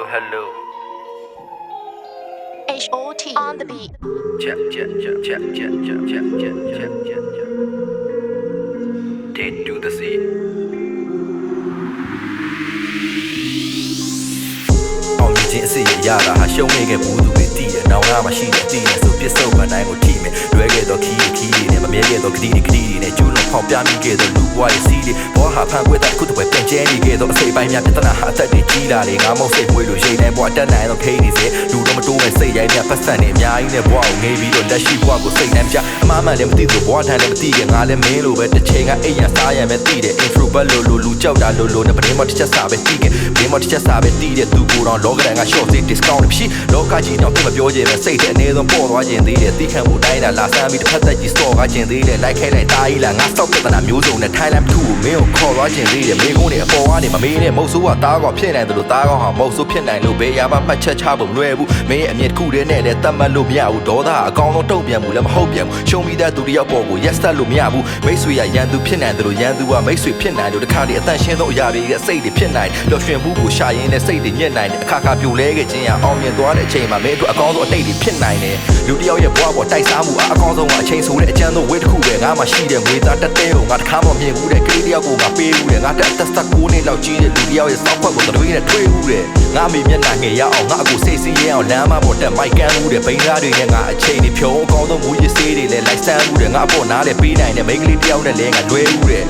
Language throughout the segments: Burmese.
hello. HOT on the beat. Check. They do the scene. On me ချင်းအစ်ရရတာဟာရှုံးနေခဲ့ဘူးသူတွေတည်တယ်နောင်လာမှရှိတဲ့အတီးနဲ့ဆိုပြစ်စုံပန်တိုင်းကိုထိမယ်လွဲခဲ့တော့ခီးတွေနဲ့မမြဲခဲ့တော့ခတီးတွေနဲ့ကျူးလွန်ဖောက်ပြမိခဲ့တော့လူဘွားရဲ့စီးတွေဘောဟာဖန်ခွဲတဲ့ခုတပွဲပြန်ကျဲနေခဲ့တော့အစိပ်ပိုင်းများပြဿနာဟာအသက်တွေကြီးလာတယ်ငါမောက်စိတ်မွေးလို့ရိတ်တိုင်းဘွားတက်နိုင်တော့ခိနေစေလူတော့မတိုးမဲ့စိတ်ရိုင်းများပတ်စံနေအများကြီးနဲ့ဘွားကိုငေးပြီးတော့လက်ရှိဘွားကိုစိတ်တိုင်းပြအမှားမှန်လည်းမသိဘူးဘွားထန်လည်းမသိခဲ့ငါလည်းမင်းလိုပဲတစ်ချိန်ကအိမ်ရစားရမယ်သိတယ် introvert လိုလူကြောက်တာလိုနဲ့ပရင်းမတစ်ချက်စာပဲသိခဲ့ပရင်းမတစ်ချက်စာပဲသိတဲ့သူကိုတော့လောကရန်က short discount ဖြစ်လောကကြီးတော့မပြောချင်ပဲစိတ်ထဲအနေဆုံးပေါ်သွားခြင်းသေးတယ်သိခံမှုတိုင်းတာလာဆန်းပြီးတစ်ဖက်သက်ကြီး store ကခြင်းသေးတယ်လိုက်ခဲလိုက်တားကြီးလာငါစောက်ပြဿနာမျိုးစုံနဲ့ Thailand 2ကိုမင်းကိုခေါ်သွားခြင်းသေးတယ်မိကုန်းတွေအပေါ်ကနေမမေးနဲ့မုတ်ဆိုးကတားကောဖြစ်နိုင်တယ်လို့တားကောင်းဟာမုတ်ဆိုးဖြစ်နိုင်လို့ဘယ်ရပါမှတ်ချက်ချဖို့မလွယ်ဘူးမင်းရဲ့အမြင်တစ်ခုတည်းနဲ့လည်းတတ်မှတ်လို့မရဘူးဒေါသအကောင်ဆုံးတုံ့ပြန်မှုလည်းမဟုတ်ပြန်ဘူးရှုံးပြီးတဲ့သူတယောက်ပေါ်ကိုရက်ဆက်လို့မရဘူးမိတ်ဆွေရရန်သူဖြစ်နိုင်တယ်လို့ရန်သူကမိတ်ဆွေဖြစ်နိုင်လို့တခါတည်းအတန်ရှင်းဆုံးအရာတွေရဲ့စိတ်တွေဖြစ်နိုင်လို့ရှင်ဘူးကိုရှာရင်းနဲ့စိတ်တွေညစ်နိုင်တယ်အခါခါပြိုလဲခဲ့ခြင်းရအောင်မြင်သွားတဲ့အချိန်မှာမင်းတို့အကောင်းဆုံးအတိတ်တွေဖြစ်နိုင်တယ်လူတယောက်ရဲ့ဘဝပေါ်တိုက်စားမှုအကောင်းဆုံးကအချိန်ဆိုတဲ့အကျဉ်းဆုံးဝေးတစ်ခုပဲငါမှရှိတဲ့ငွေသားတက်တဲ့ကိုငါတစ်ခါမှမြင်ဘူးတဲ့ကလေးတယောက်ကိုငါပေးဘူးတဲ့ငါတက်သက်9နှစ်လောက်ကြီးတဲ့လူတယောက်ရဲ့စောက်ခွက်ကိုတရွေးနဲ့ထွေးဘူးတဲ့ငါမေမျက်နှာငယ်ရအောင်ငါအကိုစိတ်စင်းရအောင်လမ်းမပေါ်တက်မိုက်ကန်ဘူးတဲ့ဘိန်းသားတွေနဲ့ငါအချိန်တွေဖြုံးအကောင်းဆုံးမူရစ်စေးတွေလည်းလိုက်ဆန်းဘူးတဲ့ငါအပေါ်နားလည်းပေးနိုင်တဲ့မိန်းကလေးတယောက်နဲ့လည်းငါလွဲဘူးတဲ့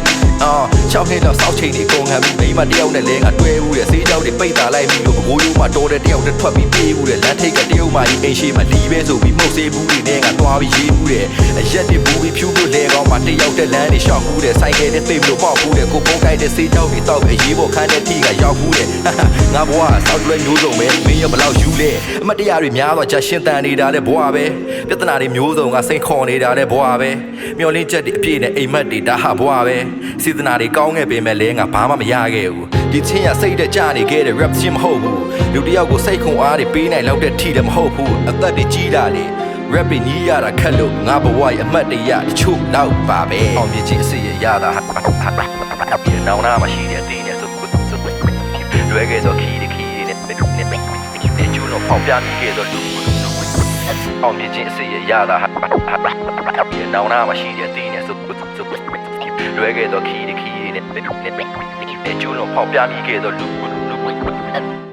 6နှစ်လောက်စောက်ချိန်တွေကုန်ခံပြီးမိန်းမတယောက်နဲ့လည်းငါတွဲဘူးတဲ့ဆေးကြောက်တွေပိတ်တာလိုက်ပြီးလို့ဘကိုးရိုးမှာတော်တဲ့တယောက်နဲ့ထွက်ပြီးပြေးဘူးတဲ့လမ်းထိပ်ကတရုတ်မကြီးအိမ်ရှိမှလီးပဲဆိုပြီးမှုတ်ဆေးဘူးတွေနဲ့ငါသွားပြီးရေးဘူးတဲ့အရက်တွေဘူးပြီးဖြူလို့လဲကောင်းမှတယောက်တဲ့လမ်းတွေရှောက်ဘူးတဲ့ဆိုင်ကယ်နဲ့သိပ်လို့ပေါက်ဘူးတဲ့ကိုပုံကိုက်တဲ့ဆေးကြောက်တွေတောက်ပြီးအရေးပေါ်ခန်းတဲ့ထီကရောက်ဘူးတဲ့ငါဘွားဆောက်လွဲမျိုးစုံပဲမင်းရဘလောက်ယူလဲအမတရားတွေများတော့ချက်ရှင်းတန်နေတာလဲဘွားပဲပြဿနာတွေမျိုးစုံကစိန်ခေါ်နေတာလဲဘွားပဲမျောလင်းချက်တွေအပြည့်နဲ့အိမ်မက်တွေဒါဟာဘွားပဲစေတနာတွေကောင်းခဲ့ပေမဲ့လဲငါဘာမှမရခဲ့ဘူးဒီချင်းရစိတ်တဲ့ကြာနေခဲ့တဲ့ rap ချင်းမဟုတ်ဘူးလူတယောက်ကိုစိတ်ခွန်အားတွေပေးနိုင်လောက်တဲ့ထီလည်းမဟုတ်ဘူးအသက်တွေကြီးလာလေ rap ညီးရတာခက်လို့ငါဘဝရဲ့အမှတ်တရတချို့တော့ပါပဲအောင်မြင်ခြင်းအစီရတာဒီနောင်နာမရှိတဲ့အသေးနဲ့ဆိုလွဲခဲ့တော့ခီးနဲ့ကျူးလို့ပေါက်ပြမိခဲ့တော့လူအောင်မြင်ခြင်းအစီရတာဒီနောင်နာမရှိတဲ့အသေးနဲ့ဆိုလွဲခဲ့တော့ခီးနဲ့ကျူးလို့ပေါက်ပြမိခဲ့တော့လူ